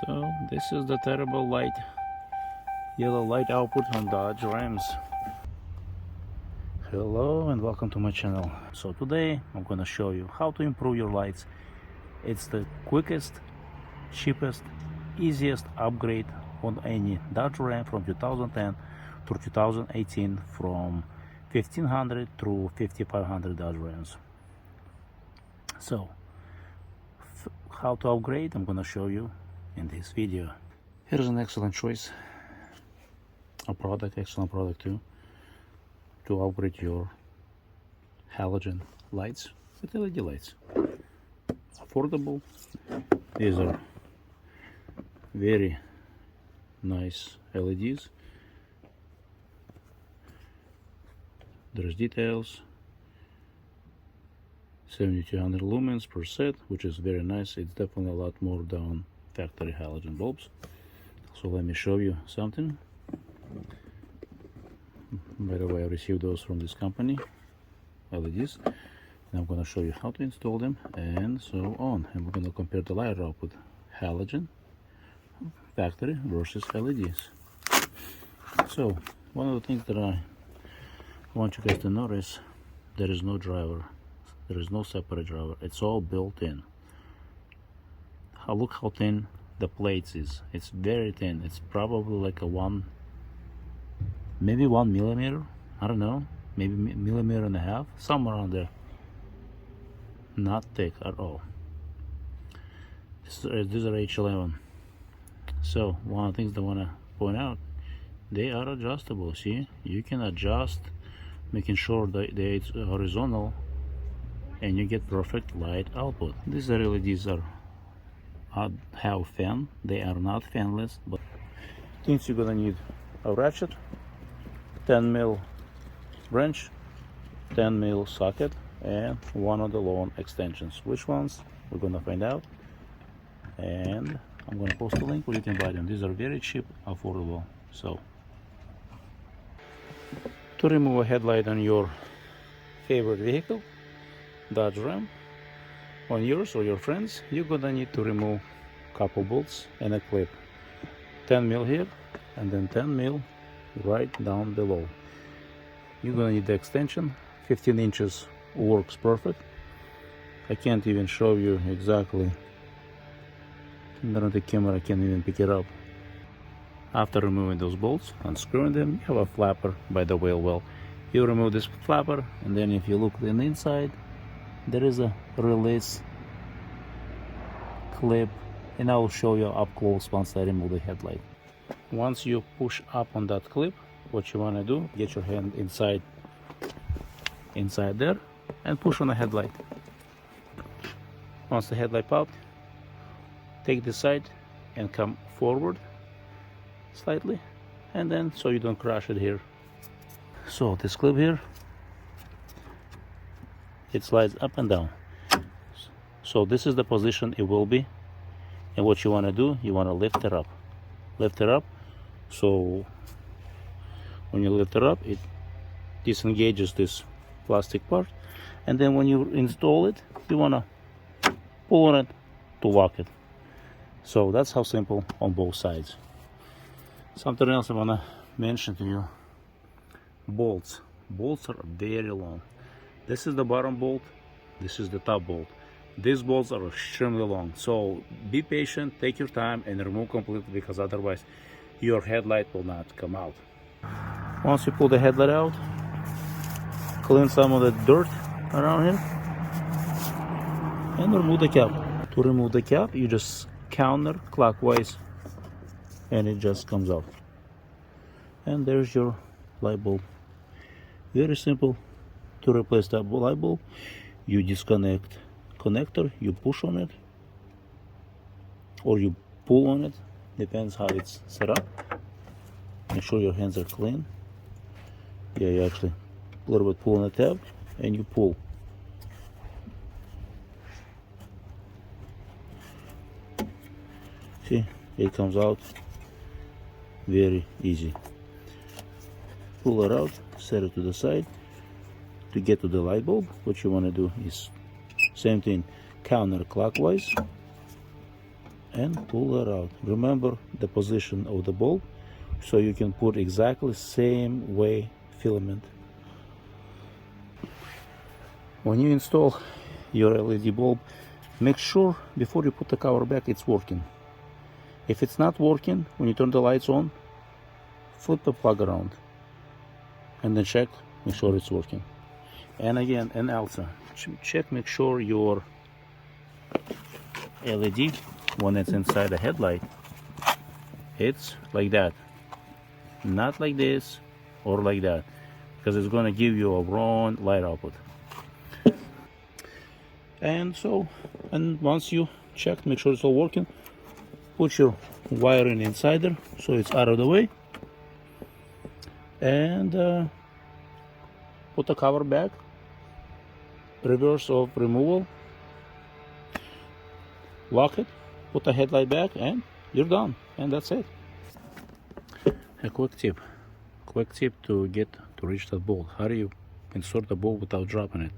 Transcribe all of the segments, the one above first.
So this is the terrible light, yellow light output on Dodge Rams. Hello and welcome to my channel. So today I'm gonna show you how to improve your lights. It's the quickest, cheapest, easiest upgrade on any Dodge Ram from 2010 to 2018, from 1500 through 5500 Dodge Rams. So how to upgrade, I'm gonna show you in this video. Here's an excellent choice, a product, excellent product too, to upgrade your halogen lights with LED lights. Affordable. These are very nice LEDs. There's details. 7200 lumens per set, which is very nice. It's definitely a lot more than factory halogen bulbs. So let me show you something. By the way, I received those from this company, LEDs, and I'm going to show you how to install them and so on. And we're going to compare the light output, halogen factory versus LEDs. So one of the things that I want you guys to notice, there is no driver, there is no separate driver, it's all built in. Look how thin the plates is. It's very thin. It's probably like maybe 1 millimeter, I don't know, maybe millimeter and a half, somewhere around there. Not thick at all. These are H11. So one of the things I want to point out, they are adjustable. See, you can adjust, making sure that it's horizontal, and you get perfect light output. These LEDs have fan. They are not fanless, but things you're gonna need: a ratchet, 10mm wrench, 10mm socket, and one of the long extensions. Which ones? We're gonna find out, and I'm gonna post a link where you can buy them. These are very cheap, affordable. So to remove a headlight on your favorite vehicle, Dodge Ram, on yours or your friends, you're gonna need to remove a couple bolts and a clip. 10mm here and then 10mm right down below. You're gonna need the extension. 15 inches works perfect. I can't even show you exactly. The camera can't even pick it up. After removing those bolts, unscrewing them, you have a flapper by the wheel well. You remove this flapper, and then if you look in the inside, there is a release clip, and I will show you up close once I remove the headlight. Once you push up on that clip, what you want to do, get your hand inside there and push on the headlight. Once the headlight popped, take this side and come forward slightly, and then so you don't crash it here. So this clip here, it slides up and down. So this is the position it will be, and what you want to do, you want to lift it up. So when you lift it up, it disengages this plastic part, and then when you install it, you want to pull on it to lock it. So that's how simple on both sides. Something else I want to mention to you: bolts are very long. This is the bottom bolt, this is the top bolt. These bolts are extremely long, so be patient, take your time and remove completely, because otherwise your headlight will not come out. Once you pull the headlight out, clean some of the dirt around here and remove the cap. To remove the cap, you just counterclockwise and it just comes out. And there's your light bulb. Very simple. To replace that light bulb, you disconnect connector, you push on it or you pull on it, depends how it's set up. Make sure your hands are clean. Yeah, you actually a little bit pull on the tab and you pull. See, it comes out very easy. Pull it out, set it to the side. To get to the light bulb, what you want to do is same thing, counterclockwise and pull it out. Remember the position of the bulb so you can put exactly same way filament. When you install your LED bulb, make sure before you put the cover back it's working. If it's not working, when you turn the lights on, flip the plug around and then check, make sure it's working. And again, and also check, make sure your LED, when it's inside the headlight, it's like that, not like this or like that, because it's going to give you a wrong light output. And so, and once you check, make sure it's all working, put your wiring inside there so it's out of the way, and put the cover back, reverse of removal, lock it, put the headlight back, and you're done. And that's it. A quick tip to reach that bulb. How do you insert the bulb without dropping it?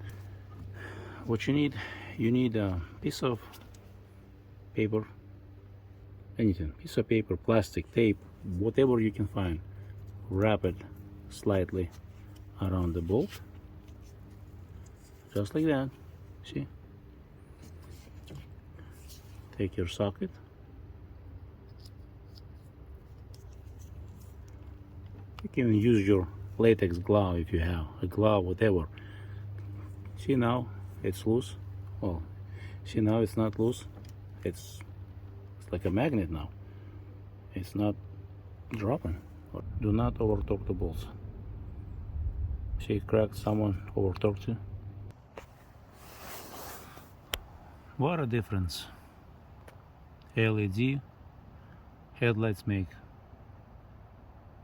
What you need a piece of paper, anything, piece of paper, plastic, tape, whatever you can find. Wrap it slightly around the bulb, just like that. See? Take your socket, you can use your latex glove if you have a glove, whatever. See, now it's loose. Well, see, now it's not loose. It's like a magnet now. It's not dropping. Do not over torque the bolts. See, it cracked. Someone over torqued it. What a difference LED headlights make.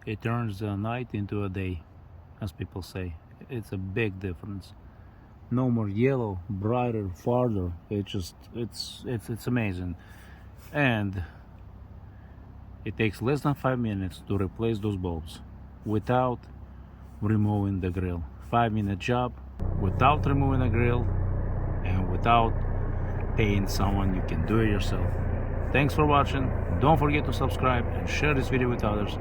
It turns the night into a day, as people say. It's a big difference. No more yellow, brighter, farther. It's amazing. And it takes less than 5 minutes to replace those bulbs without removing the grill. 5-minute job without removing the grill and without paying someone. You can do it yourself. Thanks for watching. Don't forget to subscribe and share this video with others.